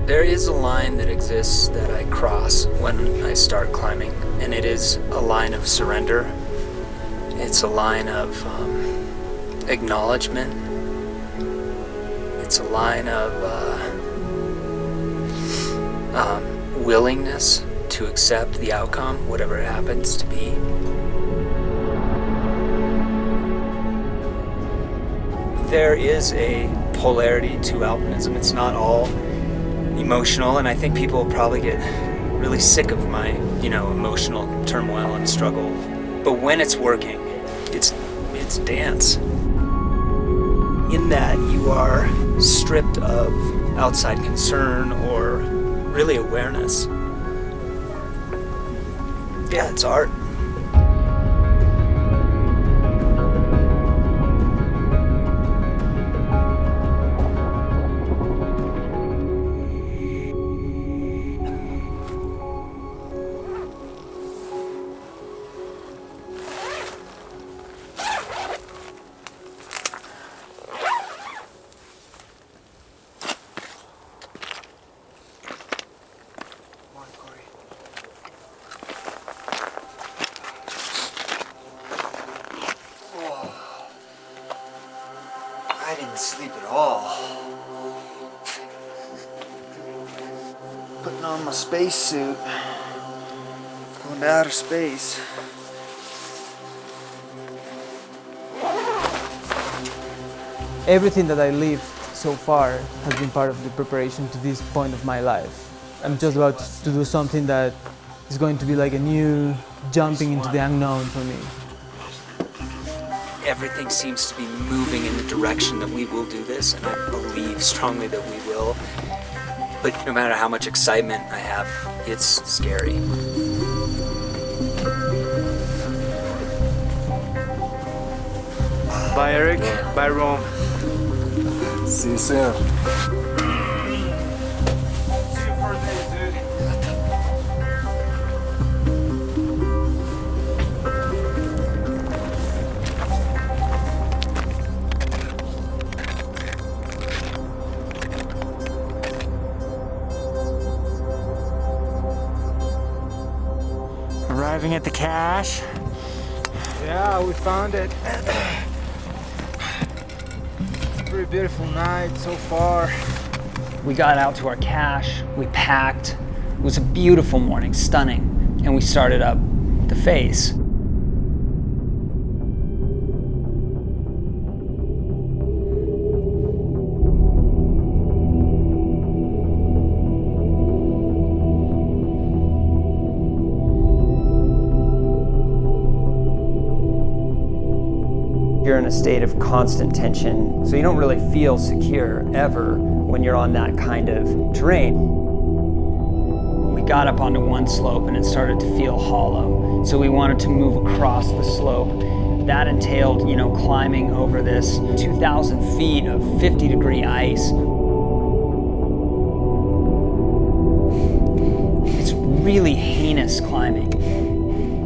There is a line that exists that I cross when I start climbing, and it is a line of surrender. It's a line of acknowledgement. It's a line of willingness to accept the outcome, whatever it happens to be. There is a polarity to alpinism. It's not all emotional, and I think people probably get really sick of my, emotional turmoil and struggle. But when it's working, it's dance. In that you are stripped of outside concern or really awareness. Yeah, it's art. I didn't sleep at all. Putting on my spacesuit. Going to outer space. Everything that I lived so far has been part of the preparation to this point of my life. I'm just about to do something that is going to be like a new jumping into the unknown for me. Everything seems to be moving in the direction that we will do this, and I believe strongly that we will. But no matter how much excitement I have, it's scary. Bye, Eric. Bye, Rome. See you soon. Arriving at the cache. Yeah, we found it. It's a pretty beautiful night so far. We got out to our cache, we packed. It was a beautiful morning, stunning, and we started up the face. You're in a state of constant tension, so you don't really feel secure ever when you're on that kind of terrain. We got up onto one slope and it started to feel hollow, so we wanted to move across the slope. That entailed, climbing over this 2,000 feet of 50-degree ice. It's really heinous climbing.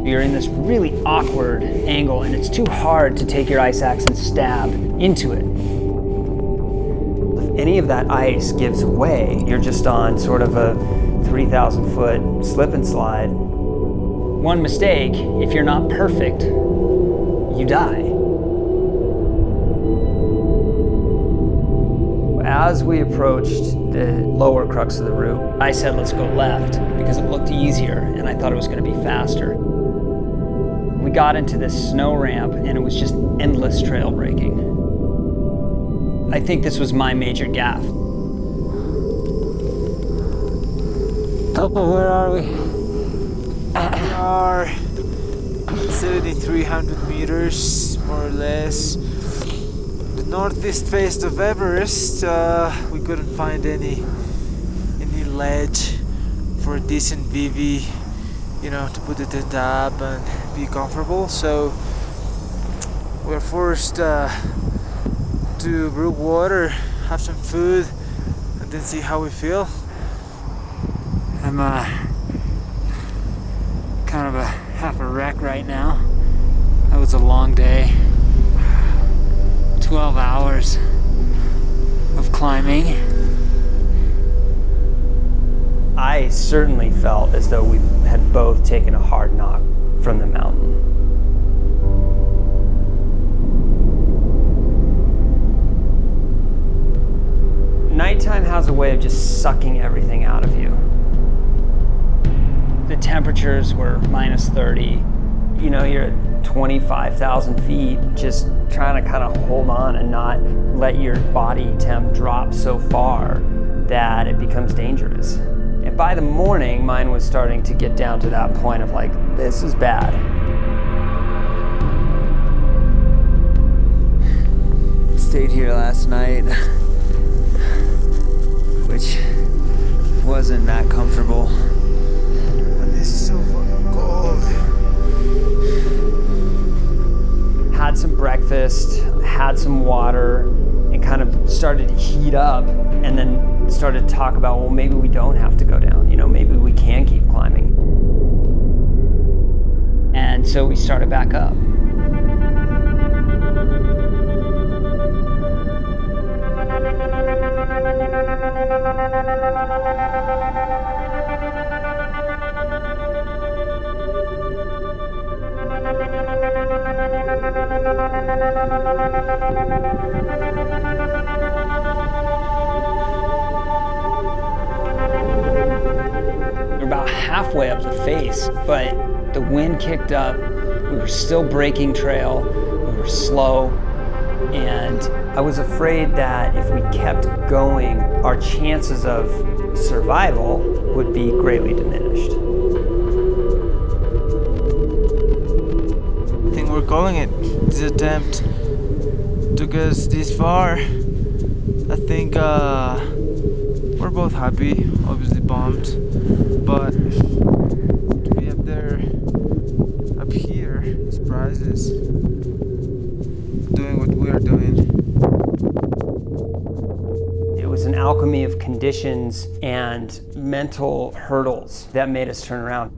You're in this really awkward angle, and it's too hard to take your ice axe and stab into it. If any of that ice gives way, you're just on sort of a 3,000-foot slip and slide. One mistake, if you're not perfect, you die. As we approached the lower crux of the route, I said, let's go left, because it looked easier, and I thought it was going to be faster. We got into this snow ramp, and it was just endless trail breaking. I think this was my major gaffe. Topo, where are we? We are 7,300 meters, more or less. The northeast face of Everest. We couldn't find any ledge for a decent VV, to put the tent up and be comfortable. So we're forced to brew water, have some food, and then see how we feel. I'm kind of half a wreck right now. That was a long day. 12 hours of climbing. I certainly felt as though we had both taken a hard knock from the mountain. Nighttime has a way of just sucking everything out of you. The temperatures were minus 30. You know, you're at 25,000 feet, just trying to kind of hold on and not let your body temp drop so far that it becomes dangerous. And by the morning, mine was starting to get down to that point of like, this is bad. Stayed here last night, which wasn't that comfortable. But this is so fucking cold. Had some breakfast, had some water, and kind of started to heat up, and then started to talk about, well, maybe we don't have to go down, you know, maybe we can keep climbing. And so we started back up. We're about halfway up the face, but the wind kicked up. We were still breaking trail. We were slow. And I was afraid that if we kept going, our chances of survival would be greatly diminished. I think we're calling it. This attempt took us this far. I think we're both happy, obviously bummed, but to be up there, up here, is priceless. Doing what we are doing. It was an alchemy of conditions and mental hurdles that made us turn around.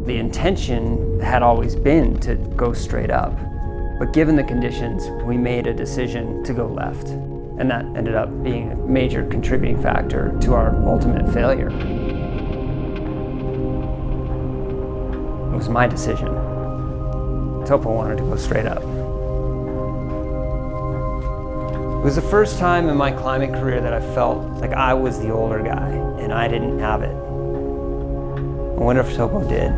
The intention had always been to go straight up, but given the conditions, we made a decision to go left. And that ended up being a major contributing factor to our ultimate failure. It was my decision. Topo wanted to go straight up. It was the first time in my climbing career that I felt like I was the older guy and I didn't have it. I wonder if Topo did.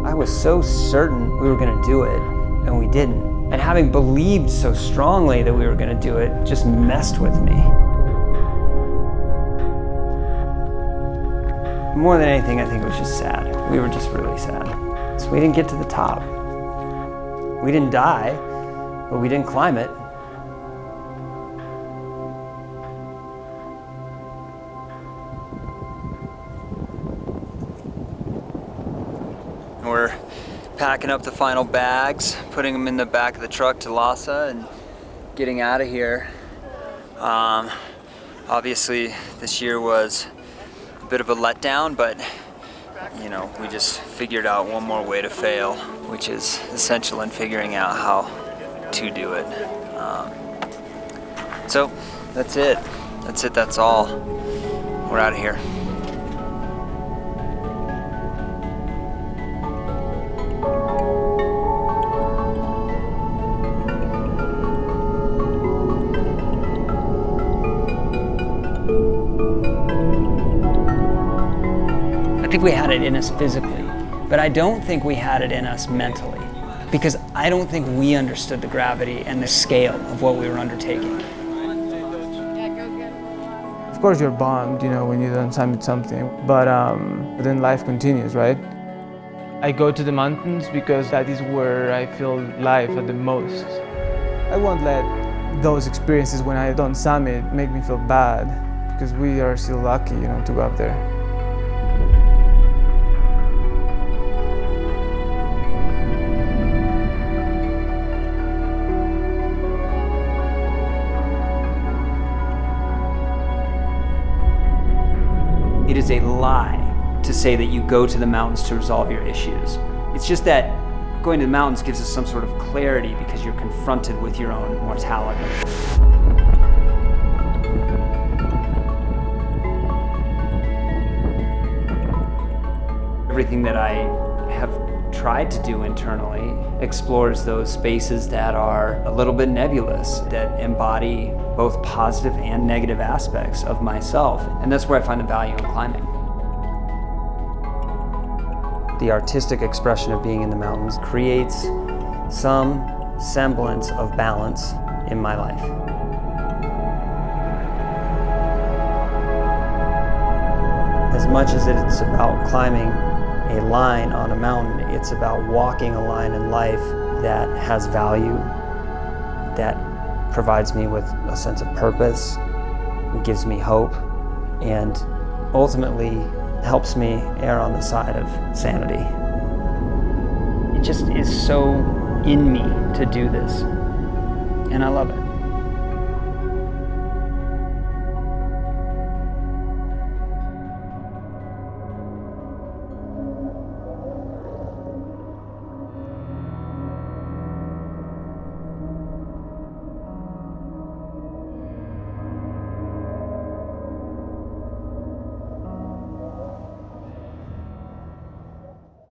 I was so certain we were going to do it, and we didn't. And having believed so strongly that we were going to do it just messed with me. More than anything, I think it was just sad. We were just really sad. So we didn't get to the top. We didn't die, but we didn't climb it. We're packing up the final bags, putting them in the back of the truck to Lhasa and getting out of here. Obviously, this year was a bit of a letdown, but you know, we just figured out one more way to fail, which is essential in figuring out how to do it. So that's it. That's all. We're out of here. I think we had it in us physically, but I don't think we had it in us mentally, because I don't think we understood the gravity and the scale of what we were undertaking. Of course you're bummed, you know, when you don't summit something, but then life continues, right? I go to the mountains because that is where I feel life at the most. I won't let those experiences when I don't summit make me feel bad, because we are still lucky, you know, to go up there. It is a lie to say that you go to the mountains to resolve your issues. It's just that Going to the mountains gives us some sort of clarity because you're confronted with your own mortality. Everything that I have tried to do internally explores those spaces that are a little bit nebulous, that embody both positive and negative aspects of myself. And that's where I find the value in climbing. The artistic expression of being in the mountains creates some semblance of balance in my life. As much as it's about climbing a line on a mountain, it's about walking a line in life that has value, that provides me with a sense of purpose, gives me hope, and ultimately helps me err on the side of sanity. It just is so in me to do this, and I love it.